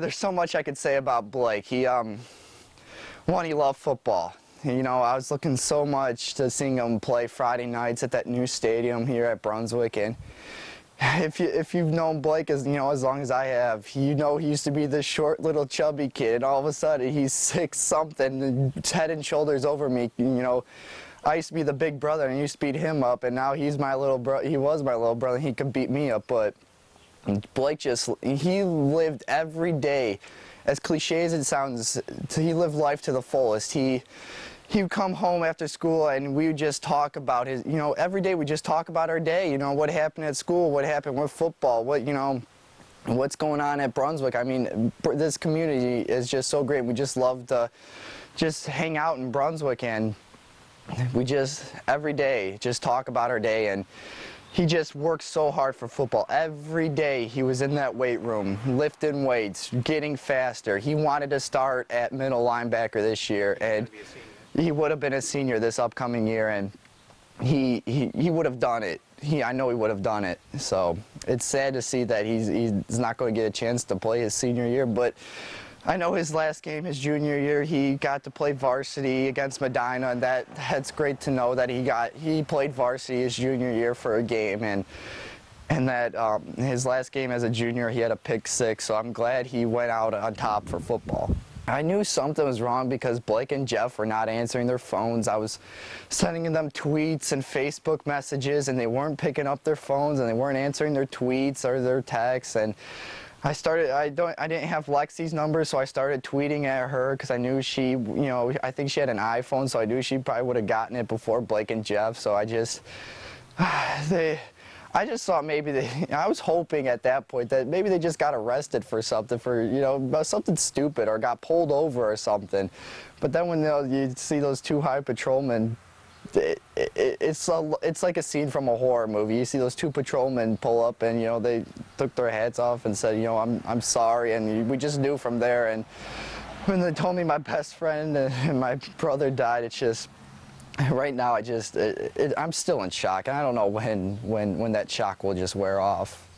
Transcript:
There's so much I could say about Blake. One, he loved football. You know, I was looking so much to seeing him play Friday nights at that new stadium here at Brunswick. And if you've known Blake as long as I have, you know he used to be this short little chubby kid, and all of a sudden he's 6-something, head and shoulders over me. You know, I used to be the big brother and I used to beat him up, and now he's my little brother. He was my little brother. He could beat me up, but Blake he lived every day. As cliche as it sounds, he lived life to the fullest. He would come home after school and we would just talk about every day we just talk about our day, what happened at school, what happened with football, what's going on at Brunswick. I mean, this community is just so great. We just love to just hang out in Brunswick, and we just every day just talk about our day. And he just worked so hard for football. Every day he was in that weight room, lifting weights, getting faster. He wanted to start at middle linebacker this year, and he would have been a senior this upcoming year, and he would have done it. I know he would have done it. So it's sad to see that he's not going to get a chance to play his senior year, but I know his last game, his junior year, he got to play varsity against Medina, and that's great to know that he played varsity his junior year for a game, and that his last game as a junior he had a pick six. So I'm glad he went out on top for football. I knew something was wrong because Blake and Jeff were not answering their phones. I was sending them tweets and Facebook messages, and they weren't picking up their phones, and they weren't answering their tweets or their texts. And I didn't have Lexi's number, so I started tweeting at her because I knew I think she had an iPhone, so I knew she probably would have gotten it before Blake and Jeff. So I just thought maybe I was hoping at that point that maybe they just got arrested for something, something stupid, or got pulled over or something. But then when you see those two high patrolmen, it's like a scene from a horror movie. You see those two patrolmen pull up, and they took their hats off and said, I'm sorry, and we just knew from there. And when they told me my best friend and my brother died, it's just right now I'm still in shock, and I don't know when that shock will just wear off.